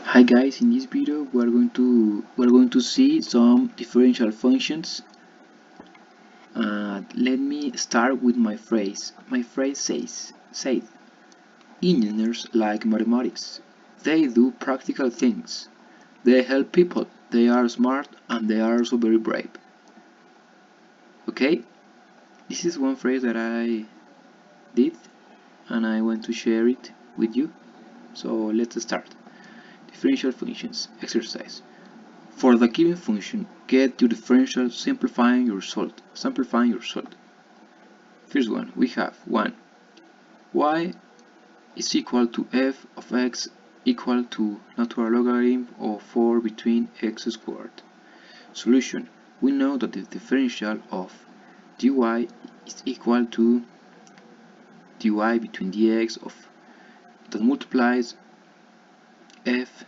Hi guys, in this video we're going to see some differential functions. Let me start with my phrase. My phrase says engineers like mathematics. They do practical things. They help people. They are smart and they are also very brave. Okay, this is one phrase that I did and I want to share it with you. So let's start. Differential functions exercise. For the given function, get your differential simplifying your result. First one, we have 1. Y is equal to f of x equal to natural logarithm of 4 between x squared. Solution. We know that the differential of dy is equal to dy between dx of that multiplies f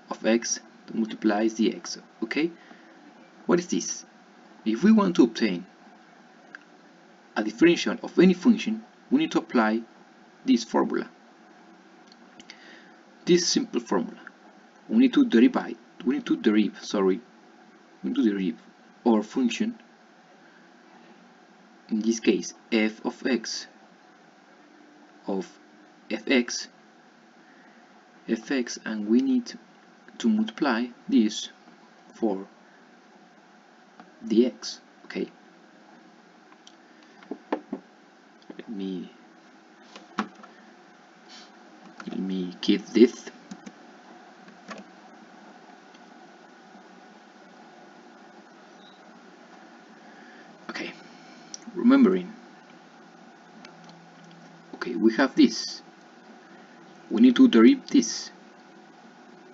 of x that multiplies dx. Okay? What is this? If we want to obtain a differential of any function, we need to apply this formula. This simple formula. We need to derive our function, in this case f of x of fx, and we need to multiply this for dx. Okay, let me keep this. Okay, remembering. Okay, we have this. We need to derive this.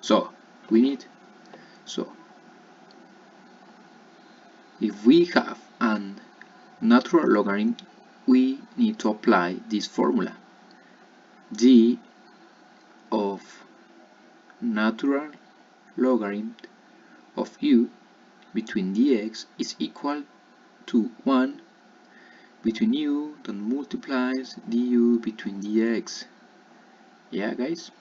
So if we have an natural logarithm, we need to apply this formula. D of natural logarithm of u between dx is equal to 1 between u that multiplies du between dx. Yeah, guys?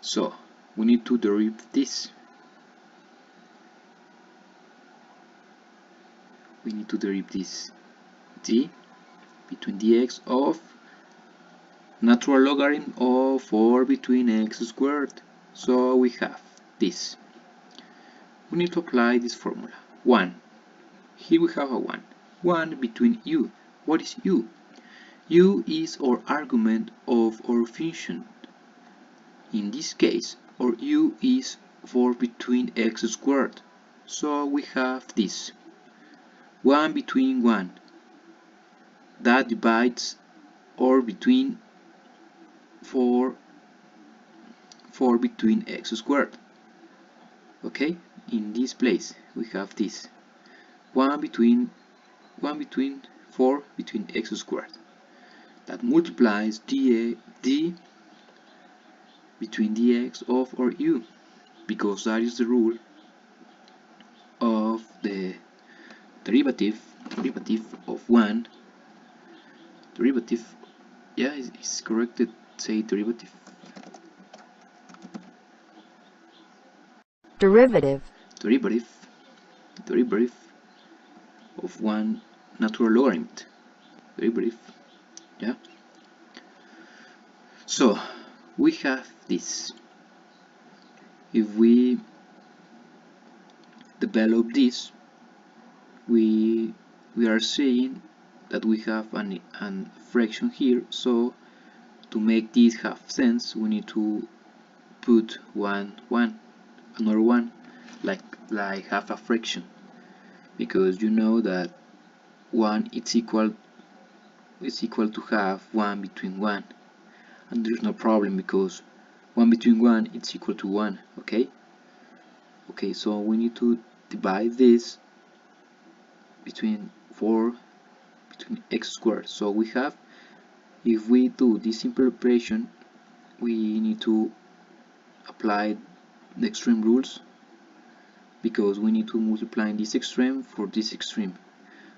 So we need to derive this. We need to derive this d between dx of natural logarithm of 4 between x squared. So we have this. We need to apply this formula. 1. Here we have a 1. 1 between u. What is u? U is our argument of our function. In this case, our u is 4 between x squared. So we have this. 1 between 1. That divides or between 4 between x squared. Okay, in this place we have this 1 between 4 between x squared. That multiplies d between dx of our u, because that is the rule of the derivative of 1. Derivative, yeah, it's correct to say derivative. Derivative of 1 natural logarithm. Derivative, yeah. So we have this. If we develop this, we are saying that we have an fraction here. So to make this have sense, we need to put another one, like half a fraction, because you know that 1 is equal to half 1 between 1, and there's no problem because 1 between 1 is equal to 1. Okay, so we need to divide this between x squared. So we have, if we do this simple operation, we need to apply the extreme rules, because we need to multiply this extreme for this extreme,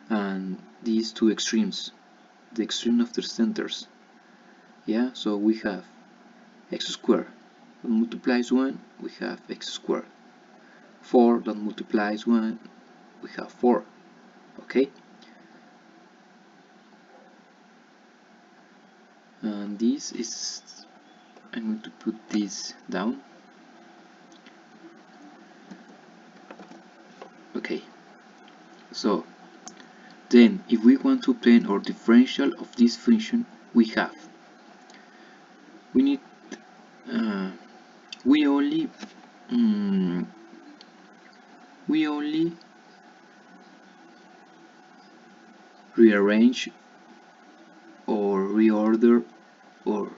and these two extremes, the extreme of the centers. Yeah, so we have x squared that multiplies 1, we have x squared. 4 that multiplies 1, we have 4. Okay? And this is, I'm going to put this down. Okay, so then if we want to obtain our differential of this function, we need we only rearrange or reorder or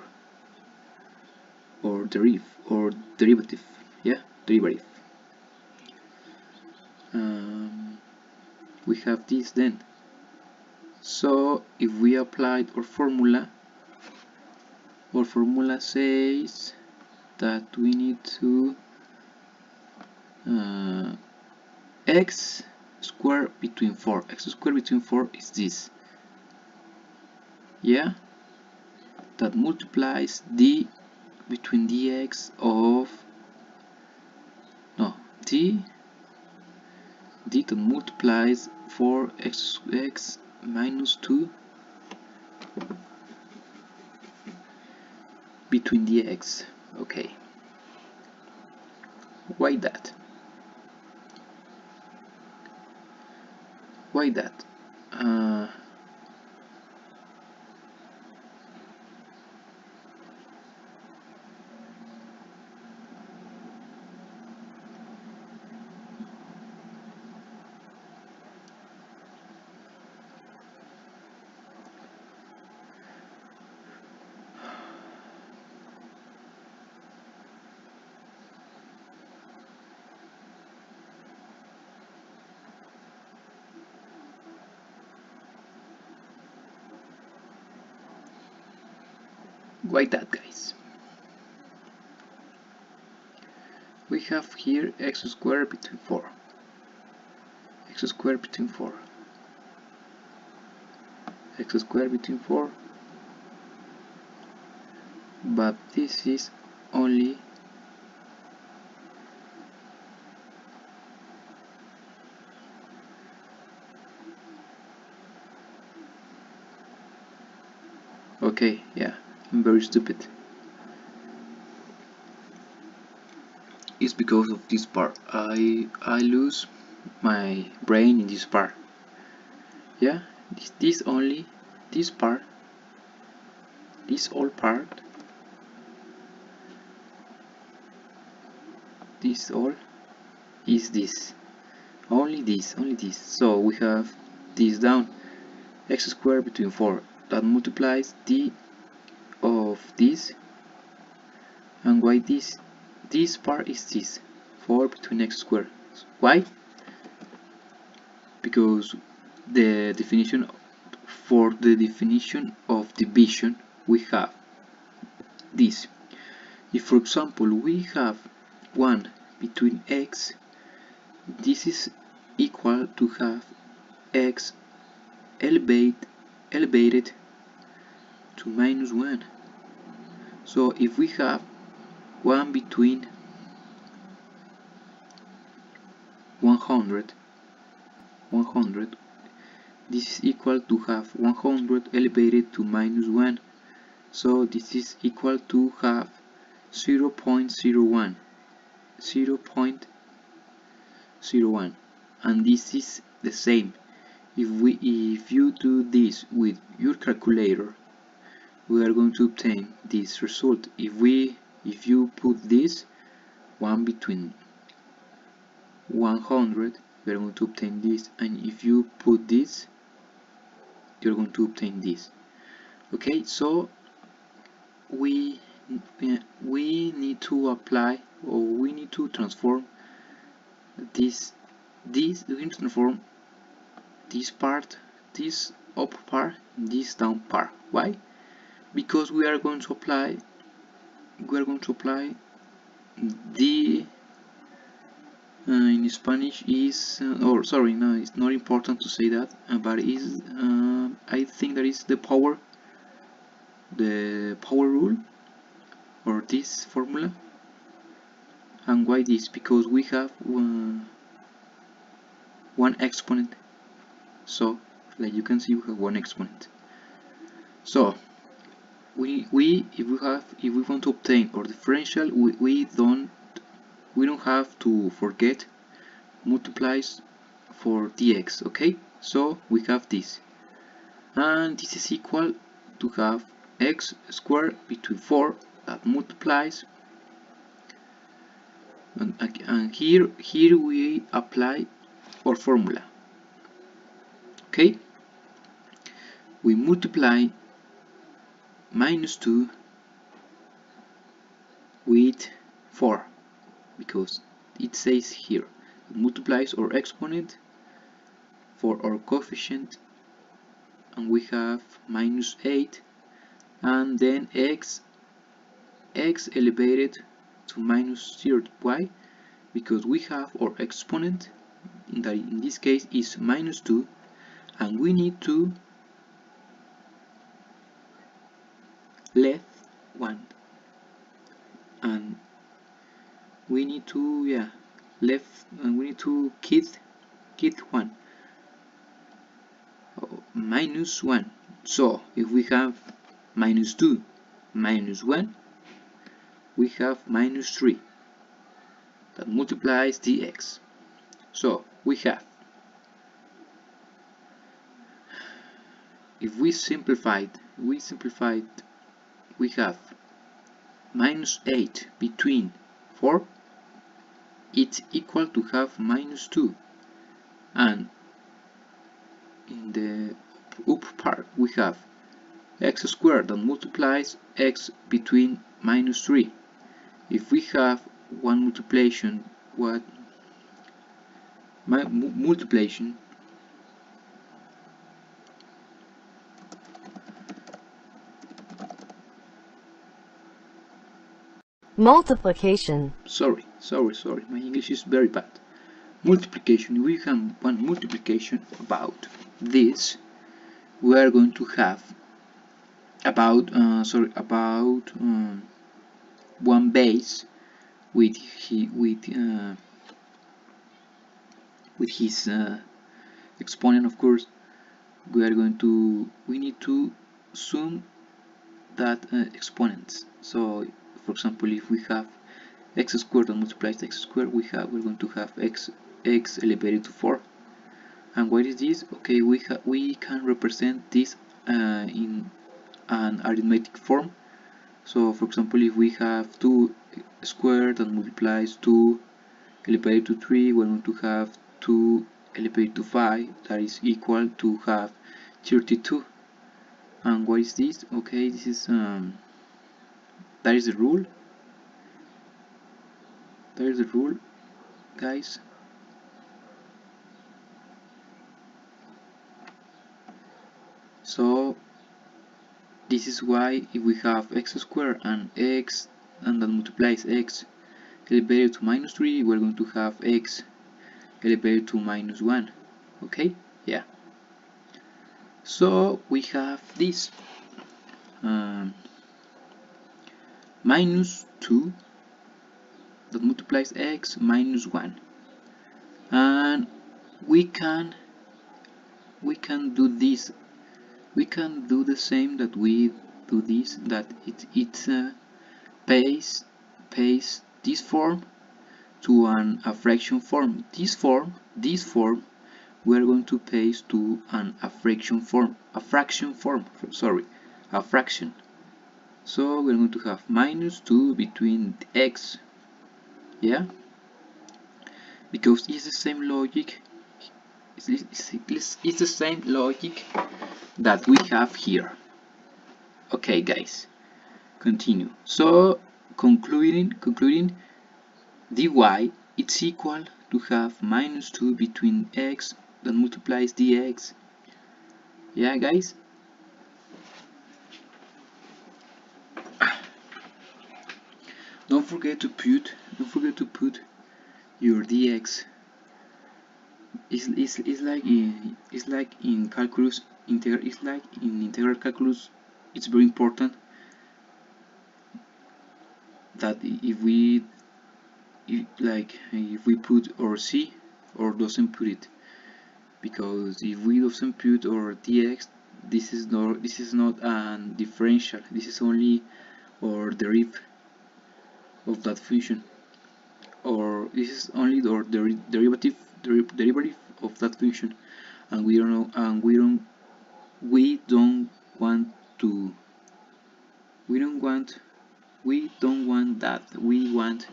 derivative, yeah, derivative. We have this then. So if we applied our formula says that we need to x squared between 4. X squared between 4 is this, yeah, that multiplies d between dx of d that multiplies 4x minus 2 between dx. Okay, why that? Why that? Why that, guys? We have here x squared between 4. X squared between 4. X squared between 4. But this is only okay, yeah, I'm very stupid. It's because of this part. I lose my brain in this part. Yeah, this only, this part, this all part, this all is this. Only this. So we have this down. X squared between 4. That multiplies d of this. And why this? This part is this. 4 between x squared. Why? Because the definition for the definition of division we have this. If for example we have 1 between x, this is equal to have x elevated to minus 1. So if we have 1 between 100, this is equal to have 100 elevated to minus 1. So this is equal to have 0.01, and this is the same. If you do this with your calculator, we are going to obtain this result. If you put this 1 between 100, we are going to obtain this, and if you put this, you're going to obtain this. Okay, so we need to apply, or we need to transform this we need to transform this part, this up part, this down part. Why? Because we are going to apply the in Spanish is or sorry, no, it's not important to say that, but is I think that is the power rule, or this formula. And why this? Because we have one exponent. So, like you can see, we have one exponent. So, if we want to obtain our differential, we don't have to forget multiplies for dx. Okay, so we have this, and this is equal to have x squared between 4 that multiplies, and here we apply our formula. Okay, we multiply minus 2 with 4 because it says here it multiplies our exponent for our coefficient, and we have minus 8, and then x elevated to minus 0. Why? Because we have our exponent in this case is minus 2, and we need to left 1, and we need to left, and we need to keep 1, minus 1. So if we have minus 2 minus 1, we have minus 3 that multiplies dx. So we have, if we simplified, we have minus 8 between 4, it's equal to have minus 2, and in the up part we have x squared that multiplies x between minus 3. If we have one multiplication, multiplication, multiplication. Sorry, my English is very bad. Multiplication, we have one multiplication about this, we are going to have about one base with his exponent. Of course, we need to sum that exponents. So for example, if we have x squared that multiplies x squared, we're going to have x elevated to 4. And what is this? Okay, we can represent this in an arithmetic form. So for example, if we have 2 squared that multiplies 2 elevated to 3, we're going to have 2 elevated to 5 that is equal to have 32. And what is this? Okay, this is that is the rule. That is the rule, guys. So this is why if we have x squared and x, and that multiplies x elevated to minus 3, we're going to have x elevated to minus 1. Okay, yeah. So we have this minus 2 that multiplies x minus 1, and we can do this. We can do the same that we do this, that it paste this form to a fraction form. This form we are going to paste to a fraction form. A fraction. So we're going to have minus 2 between x, yeah, because it's the same logic. It's the same logic that we have here. Okay, guys, continue. So concluding, dy it's equal to have minus 2 between x that multiplies dx. Yeah, guys. Don't forget to put your dx. It's like in calculus, it's like in integral calculus. It's very important that if we if we put or c or doesn't put it, because if we doesn't put or dx, this is not a differential, this is only or derivative of that function, or this is only the derivative of that function, and we don't know, and we don't want to we don't want that, we want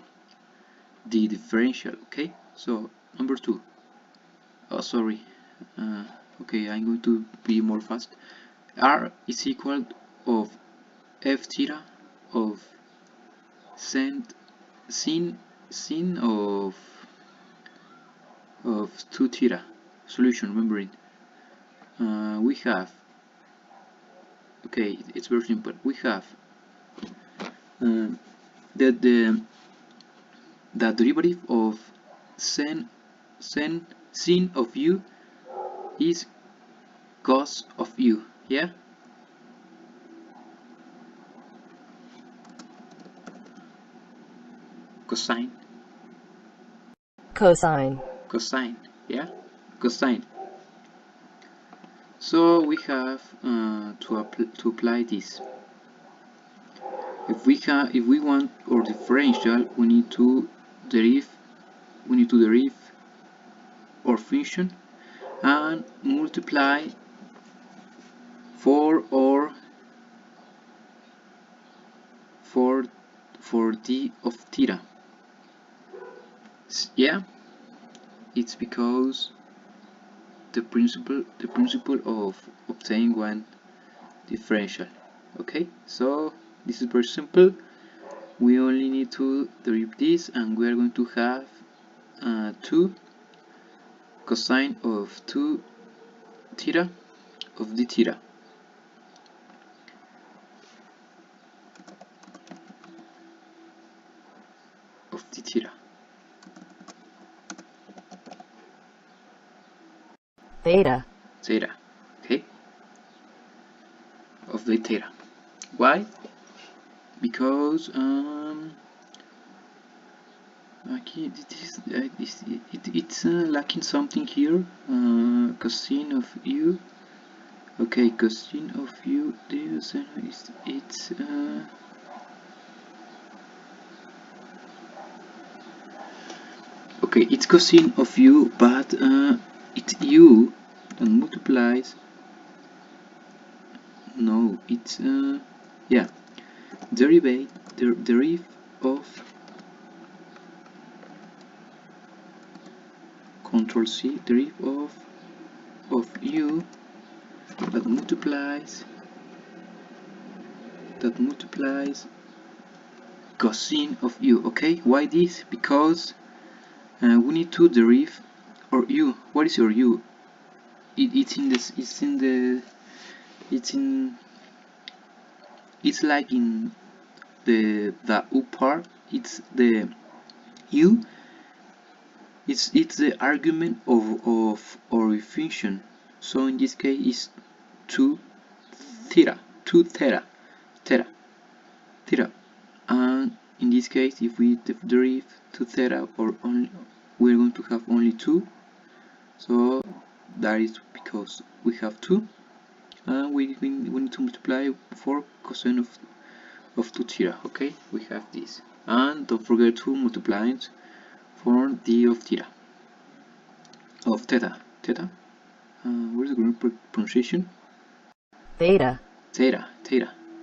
the differential. Okay, so number 2. Oh, sorry. Okay, I'm going to be more fast. R is equal of f theta of sin of 2 theta. Solution, remembering. We have, okay, it's very simple. We have that the derivative of sin of u is cos of u, yeah? Cosine, yeah? Cosine. So we have to apply this. If we want our differential, we need to derive our function and multiply for d of theta. Yeah, it's because the principle of obtaining one differential. Okay, so this is very simple. We only need to derive this, and we are going to have 2 cosine of 2 theta of d theta. Of d theta. Theta. Theta. Okay? Of the theta. Why? Because okay, it's lacking something here. Cosine of u. Okay, cosine of u. It's okay, it's cosine of u, but it's u that multiplies. No, it's yeah, derive of Control C, derive of u that multiplies cosine of u. Okay, why this? Because we need to derive or u. What is your u? It's in this. It's like in the u part. It's the u. It's the argument of our function. So in this case, it's 2 theta. And in this case, if we derive 2 theta, or only, we're going to have only 2. So that is because we have 2, and we need to multiply for cosine of 2 theta. Okay, we have this, and don't forget to multiply it for d of theta, of theta. What is the correct pronunciation? Theta.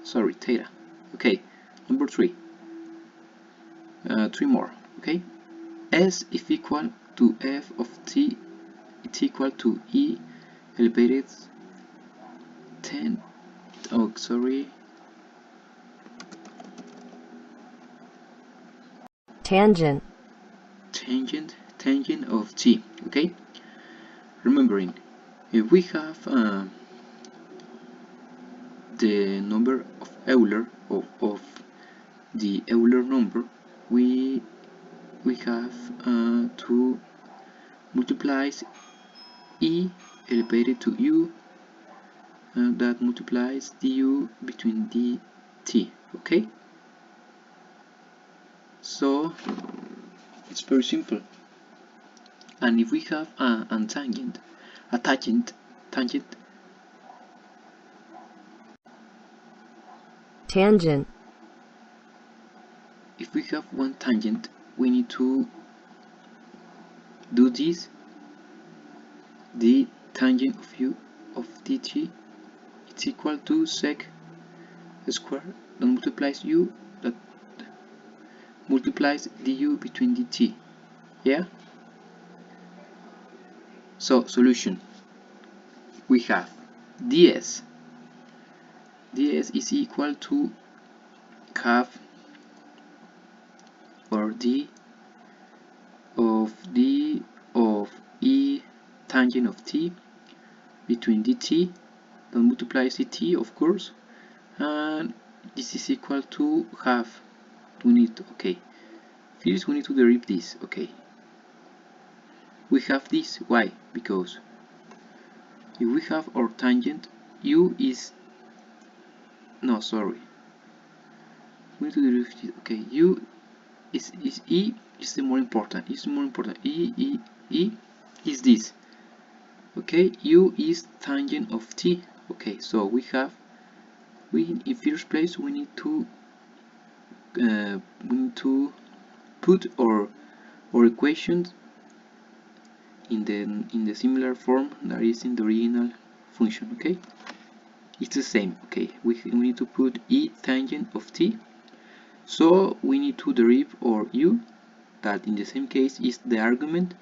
Sorry, theta. Okay, number 3. 3 more. Okay, s is equal to f of t. It's equal to e elevated 10. Oh, sorry. Tangent. Tangent of t. Okay, remembering, if we have the number of Euler of the Euler number, we have to multiply e elevated to u, that multiplies du between dt. Okay, so It's very simple. And if we have a tangent, tangent, tangent, if we have one tangent, we need to do this. The tangent of dt, it's equal to sec square that multiplies u, that multiplies du between dt. Yeah. So solution, we have ds is equal to half or d of e tangent of t between dt that multiplies dt, of course, and this is equal to half. We need, okay, first we need to derive this. Okay, we have this. Why? Because if we have our tangent, u is, no, sorry, we need to derive this. Okay, u is e is the more important. It's more important. E is this. Okay, u is tangent of t. Okay, so we have, in first place we need to put our equations in the similar form that is in the original function. Okay, it's the same. Okay, we need to put e tangent of t, so we need to derive our u, that in the same case is the argument.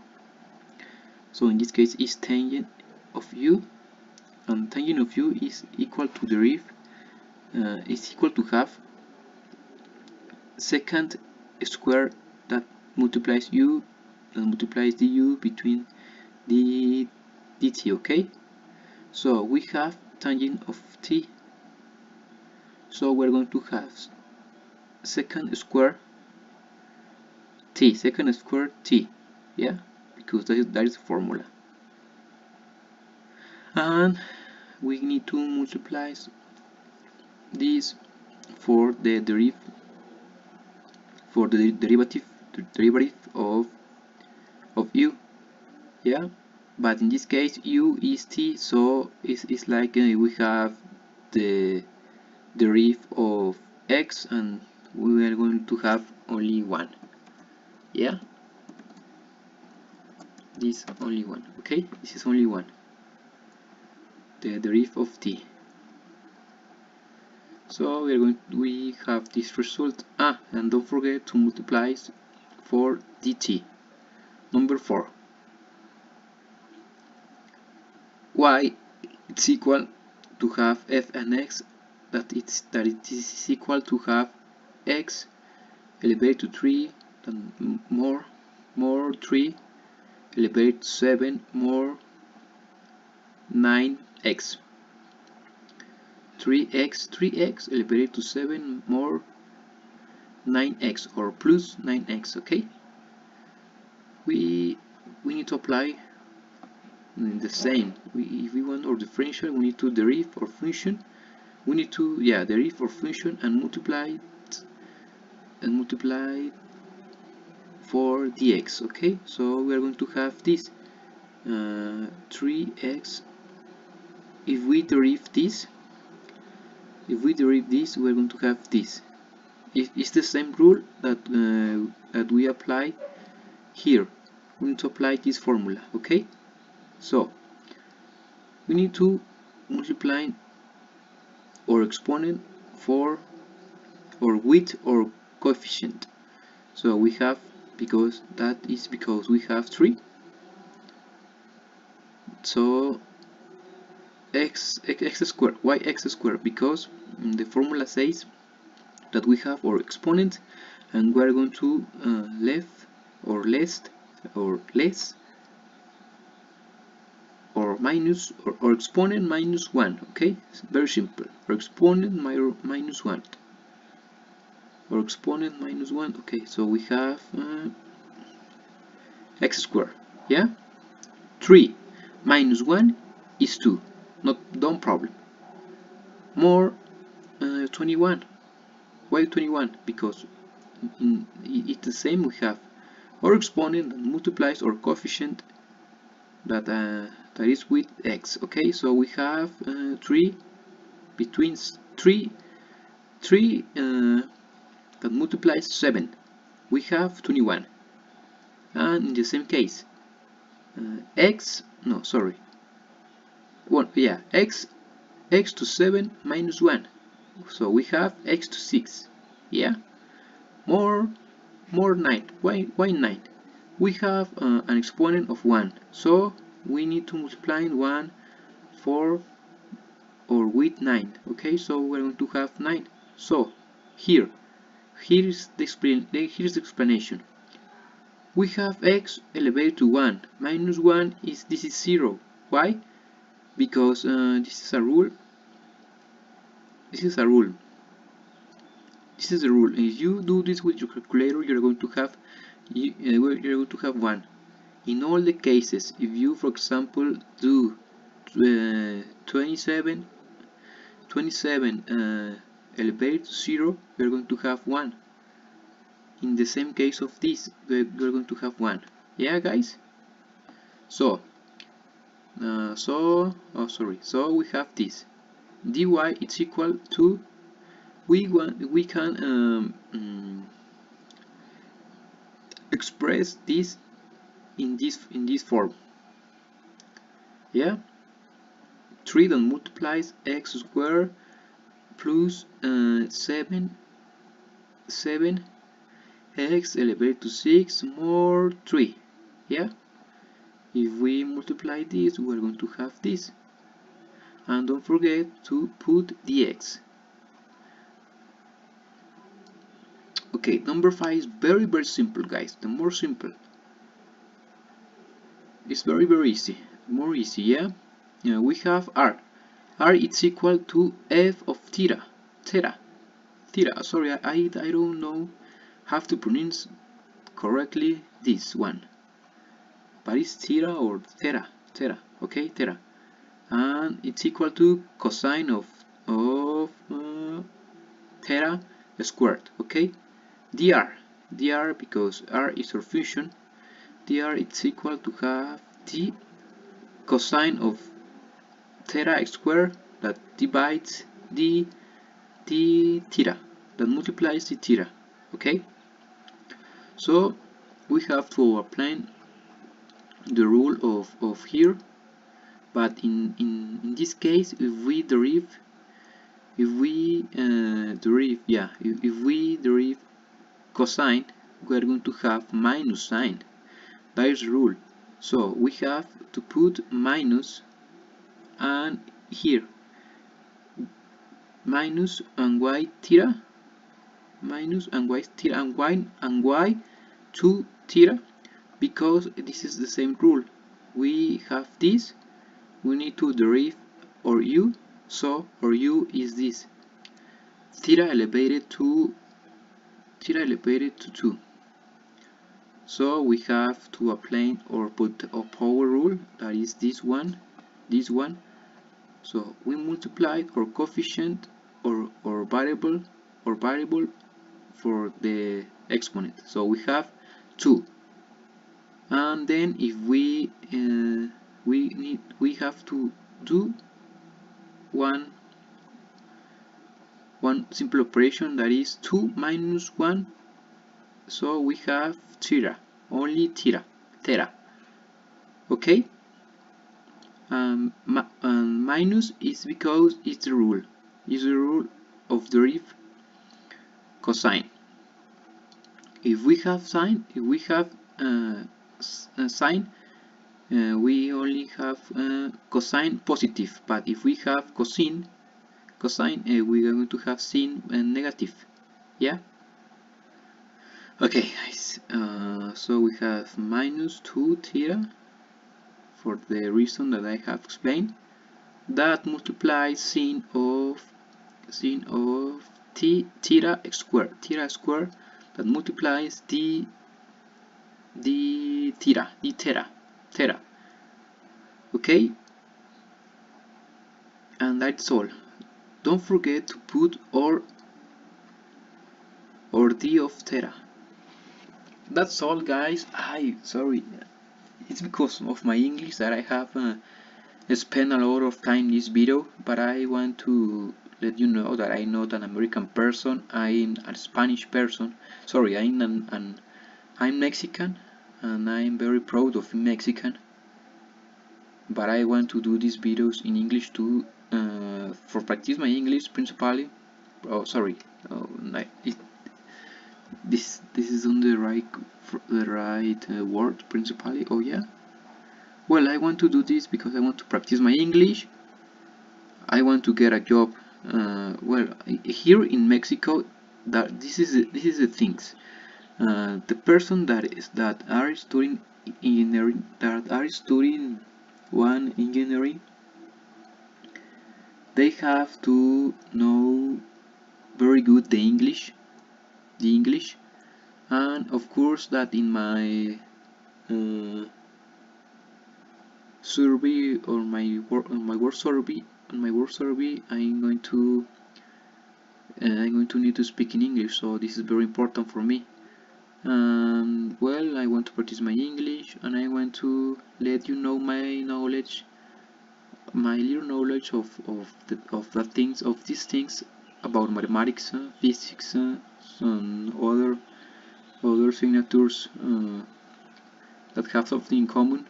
So in this case is tangent of u, and tangent of u is equal to derive, is equal to half secant square that multiplies u and multiplies du between the dt. Okay, so we have tangent of t, so we're going to have secant square t, secant square t, yeah, because that is the formula. And we need to multiply this for the derivative of u, yeah, but in this case u is t, so it's like we have the derivative of x and we are going to have only one, yeah, this only one. Okay, this is only one, the derivative of t. So we have this result. And don't forget to multiply for dt. Number 4, y it's equal to have f and x, that it is equal to have x elevated to 3, then more 3 elevated to 7 more 9x, 3x elevated to 7 more 9x, or plus 9x. Okay, we need to apply the same. If we want our differential, we need to derive our function. We need to derive our function and multiply for dx. Okay, so we are going to have this 3x. If we derive this, we are going to have this. It's the same rule that we apply here. We need to apply this formula. Okay, so we need to multiply our exponent for or with our coefficient. So we have, because we have 3, so x squared, yx squared, because the formula says that we have our exponent and we are going to left or less or minus or exponent minus 1. Okay, it's very simple. Or exponent minus 1, or exponent minus 1. Okay, so we have x squared, yeah, 3 minus 1 is 2, no problem, more 21. Why 21? Because it's the same. We have or exponent that multiplies our coefficient that is with x. Okay, so we have 3 between 3 that multiplies 7. We have 21, and in the same case, x no sorry one yeah x to 7 minus 1, so we have x to 6. Yeah, more 9. Why 9? We have an exponent of 1, so we need to multiply 1 for or with 9. Okay, so we're going to have 9. So here's the explanation. We have x elevated to 1 minus 1 is this is 0. Why? Because this is a rule. This is a rule. This is the rule. If you do this with your calculator, you're going to have 1. In all the cases, if you, for example, do 27 elevated to 0, you're going to have 1. In the same case of this, you're going to have 1. Yeah, guys. So so we have this dy is equal to we can express this in this form. Yeah, 3 that multiplies x squared plus 7 x elevated to 6 more 3. Yeah, if we multiply this, we're going to have this, and don't forget to put the x. Okay, number 5 is very simple, guys. The more simple, it's very easy, more easy. Yeah, we have r is equal to f of theta. Sorry, I don't know how to pronounce correctly this one, but it's theta or theta. Okay, theta, and it's equal to cosine of theta squared. Okay, dr because r is our function. Dr is equal to have the cosine of theta squared that divides the theta that multiplies the theta. Okay, so we have to apply the rule of here, but in this case, if we derive cosine, we are going to have minus sine. That is the rule. So we have to put minus, and here minus and y theta, minus and y theta, and y to theta, because this is the same rule. We have this, we need to derive our u, so our u is this theta elevated to 2. So we have to apply or put a power rule, that is this one. So we multiply our coefficient or variable for the exponent. So we have 2, and then if we have to do one simple operation, that is 2 minus 1. So we have theta, only theta. Okay, and minus is because it's the rule of derive cosine. If we have sine, sine, we only have cosine positive, but if we have cosine, we are going to have sine negative. Yeah. Okay, guys. So we have minus 2 theta for the reason that I have explained. That multiplies sine of theta squared, that multiplies the theta. Okay, and that's all. Don't forget to put or d of theta. that's all, guys. Sorry, it's because of my English that I have spent a lot of time in this video, but I want to let you know that I'm not an American person. I'm a Spanish person. Sorry, I'm Mexican, and I'm very proud of being Mexican. But I want to do these videos in English too, for practice my English principally. Oh, sorry. Oh, this is on the right word principally. Oh yeah. Well, I want to do this because I want to practice my English. I want to get a job. Well, here in Mexico, that this is the things. The person that are studying engineering, that are studying one engineering, they have to know very good the English, and of course that in my survey or my work survey, I'm going to need to speak in English, so this is very important for me. And well, I want to practice my English, and I want to let you know my little knowledge of these things about mathematics, physics, and other signatures that have something in common.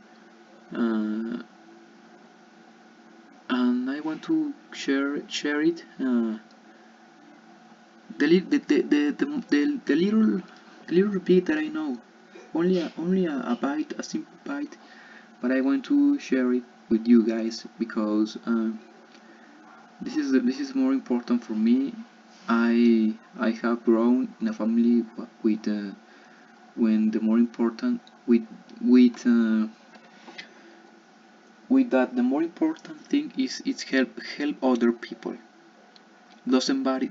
And I want to share it. The little bit that I know, only a bite, a simple bite, but I want to share it with you guys because this is more important for me. I have grown in a family with when the more important with that the more important thing is it's help other people. Doesn't body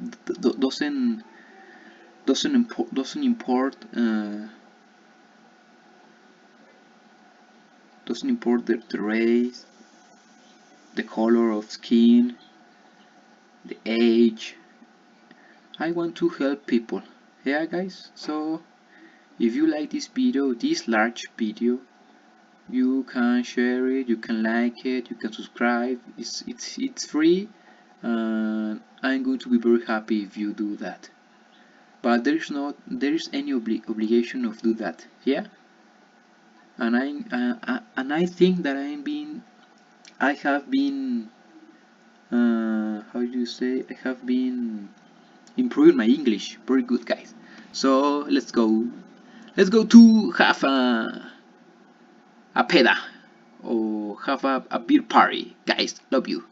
doesn't import the race, the color of skin, the age. I want to help people. Yeah, guys. So if you like this video, this large video, you can share it, you can like it, you can subscribe. It's free, and I'm going to be very happy if you do that. But there is any obligation of do that. Yeah, and I think that I have been how do you say, I have been improving my English. Very good, guys. So let's go to have a peda or have a beer party, guys. Love you.